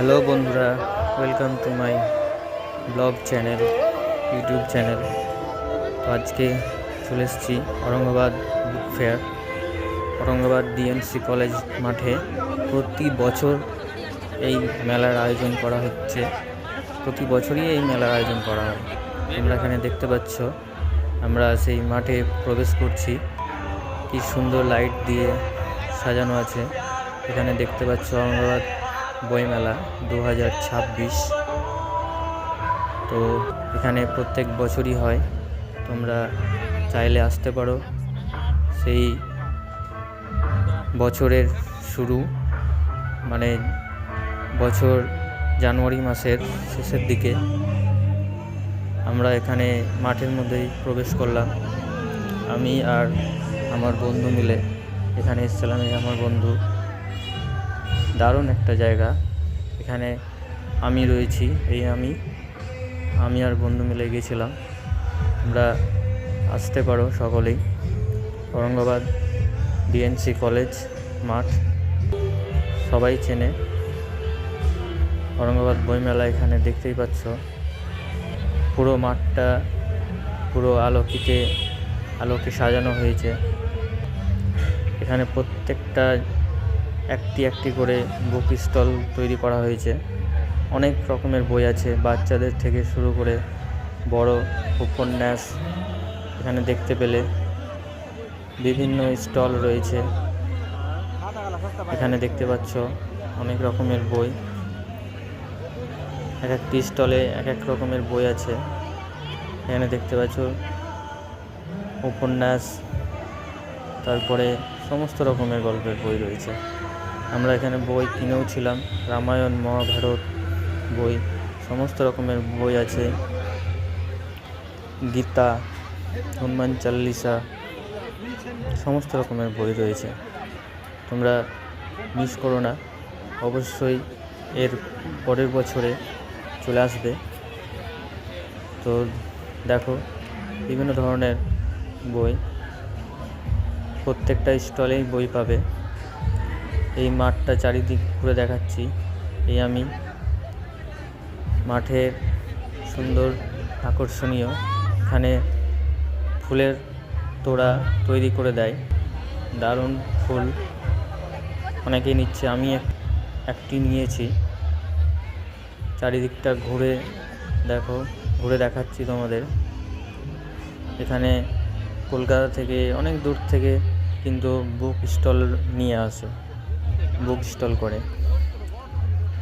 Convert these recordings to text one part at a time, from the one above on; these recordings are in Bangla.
হ্যালো বন্ধুরা, welcome to my blog channel, YouTube channel. তো আজকে চলে এসেছি Aurangabad book fair, Aurangabad DNC college মাঠে। প্রতি বছর এই মেলার আয়োজন করা হচ্ছে, প্রতি বছরই এই মেলার আয়োজন করা হয়। তোমরা এখানে দেখতে পাচ্ছ, আমরা সেই মাঠে প্রবেশ করছি। কি সুন্দর লাইট দিয়ে সাজানো আছে। এখানে দেখতে পাচ্ছ ঔরঙ্গাবাদ বইমেলা 2026। তো এখানে প্রত্যেক বছরই হয়, তোমরা চাইলে আসতে পারো। সেই বছরের শুরু, মানে বছর জানুয়ারি মাসের শেষের দিকে আমরা এখানে মাঠের মধ্যেই প্রবেশ করলাম। আমি আর আমার বন্ধু মিলে এখানে এসেছিলাম। এই আমার বন্ধু, দারুণ একটা জায়গা। এখানে আমি রয়েছি, আমি আর বন্ধু মিলে গেছিলাম। আমরা আসতে পারো সকলেই। ঔরঙ্গাবাদ ডিএনসি কলেজ মাঠ সবাই চেনে। ঔরঙ্গাবাদ বইমেলা এখানে দেখতেই পাচ্ছ, পুরো মাঠটা পুরো আলোকে সাজানো হয়েছে। এখানে প্রত্যেকটা একটি করে বুক স্টল তৈরি করা হয়েছে। অনেক রকমের বই আছে, বাচ্চাদের থেকে শুরু করে বড় উপন্যাস এখানে দেখতে পেলে। বিভিন্ন স্টল রয়েছে, এখানে দেখতে পাচ্ছ অনেক রকমের বই। এক একটি স্টলে এক এক রকমের বই আছে। এখানে দেখতে পাচ্ছ উপন্যাস, তারপরে সমস্ত রকমের গল্পের বই রয়েছে। আমরা এখানে বই কিনেও ছিলাম, রামায়ণ মহাভারত বই, সমস্ত রকমের বই আছে। গীতা, হনুমান চাল্লিশা, সমস্ত রকমের বই রয়েছে। তোমরা মিস করো না, অবশ্যই এর পরের বছরে চলে আসবে। তো দেখো বিভিন্ন ধরনের বই, প্রত্যেকটা স্টলেই বই পাবে। এই মাঠটা চারিদিক ঘুরে দেখাচ্ছি। এই আমি মাঠের সুন্দর আকর্ষণীয়, এখানে ফুলের তোড়া তৈরি করে দেয়, দারুণ ফুল, অনেকেই নিচ্ছে। আমি একটি নিয়েছি। চারিদিকটা ঘুরে দেখাচ্ছি তোমাদের। এখানে কলকাতা থেকে অনেক দূর থেকে কিন্তু বুক স্টল নিয়ে আসে, বুক স্টল করে।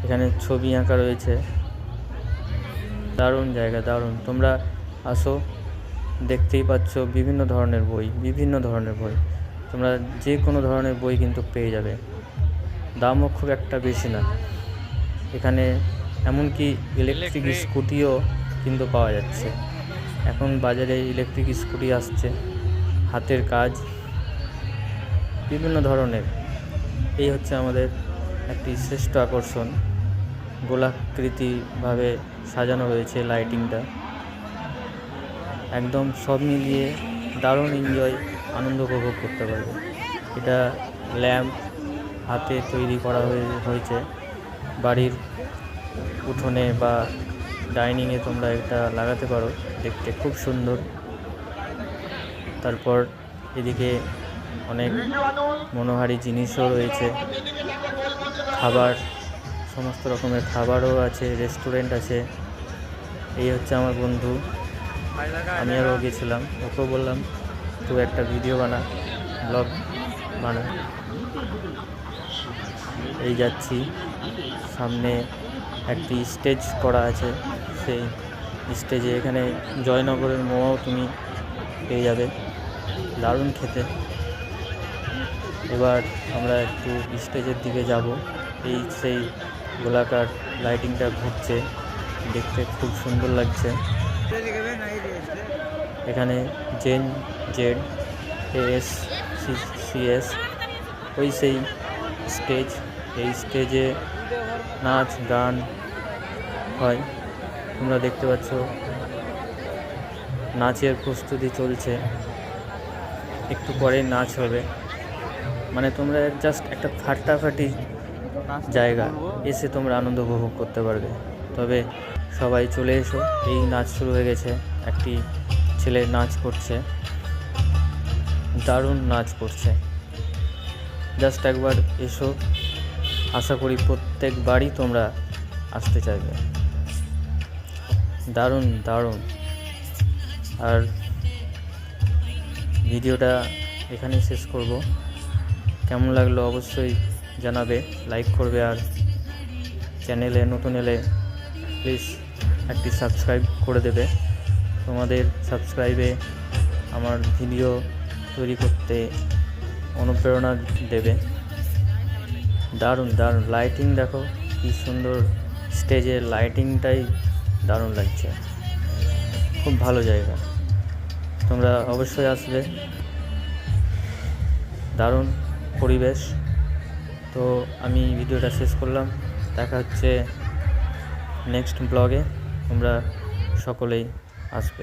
এখানে ছবি আঁকা রয়েছে, দারুণ জায়গা, দারুণ। তোমরা আসো, দেখতেই পাচ্ছ বিভিন্ন ধরনের বই। তোমরা যে কোনো ধরনের বই কিন্তু পেয়ে যাবে। দামও খুব একটা বেশি না। এখানে এমনকি ইলেকট্রিক স্কুটিও কিন্তু পাওয়া যাচ্ছে। এখন বাজারে ইলেকট্রিক স্কুটি আসছে, হাতের কাজ বিভিন্ন ধরনের। এই হচ্ছে আমাদের একটি শ্রেষ্ঠ আকর্ষণ। গোলাকৃতিভাবে সাজানো রয়েছে লাইটিংটা, একদম সব মিলিয়ে দারুণ আনন্দ উপভোগ করতে পারবে। এটা ল্যাম্প হাতে তৈরি করা হয়েছে। বাড়ির উঠোনে বা ডাইনিংয়ে তোমরা এটা লাগাতে পারো, দেখতে খুব সুন্দর। তারপর এদিকে অনেক মনোহারী জিনিসও রয়েছে, খাবার, সমস্ত রকমের খাবারও আছে, রেস্টুরেন্ট আছে। এই হচ্ছে আমার বন্ধু, আমি আরও গেছিলাম, ওকেও বললাম তুই একটা ভিডিও বানা, ব্লগ বানা। এই যাচ্ছি, সামনে একটি স্টেজ করা আছে। সেই স্টেজে এখানে জয়নগরের মোয়াও তুমি পেয়ে যাবে, দারুণ খেতে। এবার আমরা একটু স্টেজের দিকে যাব। সেই গোলাকার লাইটিংটা ঘুরছে, দেখতে খুব সুন্দর লাগছে। এখানে জেন জেড এস সিএস, ওই সেই স্টেজ। এই স্টেজে নাচ গান হয়, তোমরা দেখতে পাচ্ছ। নাচের প্রস্তুতি চলছে, একটু পরে নাচ হবে। মানে তোমরা জাস্ট একটা ফাটাফাটি জায়গা, এসে তোমরা আনন্দ উপভোগ করতে পারবে। তবে সবাই চলে এসো, এই নাচ শুরু হয়ে গেছে, একটি ছেলে নাচ করছে, দারুণ নাচ করছে, জাস্ট একবার এসো, আশা করি প্রত্যেকবারই তোমরা আসতে চাইবে। দারুণ দারুণ। আর ভিডিওটা এখানেই শেষ করব। কেমন লাগলো অবশ্যই জানাবে, লাইক করবে, আর চ্যানেলে নতুন এলে প্লিজ একটি সাবস্ক্রাইব করে দেবে। তোমাদের সাবস্ক্রাইবে আমার ভিডিও তৈরি করতে অনুপ্রেরণা দেবে। দারুণ দারুণ লাইটিং দেখো, কি সুন্দর, স্টেজের লাইটিংটাই দারুণ লাগছে, খুব ভালো জায়গা, তোমরা অবশ্যই আসবে। দারুণ পরিবেশ। তো আমি ভিডিওটা শেষ করলাম, দেখা হচ্ছে নেক্সট ব্লগে, তোমরা সকলেই আসবে।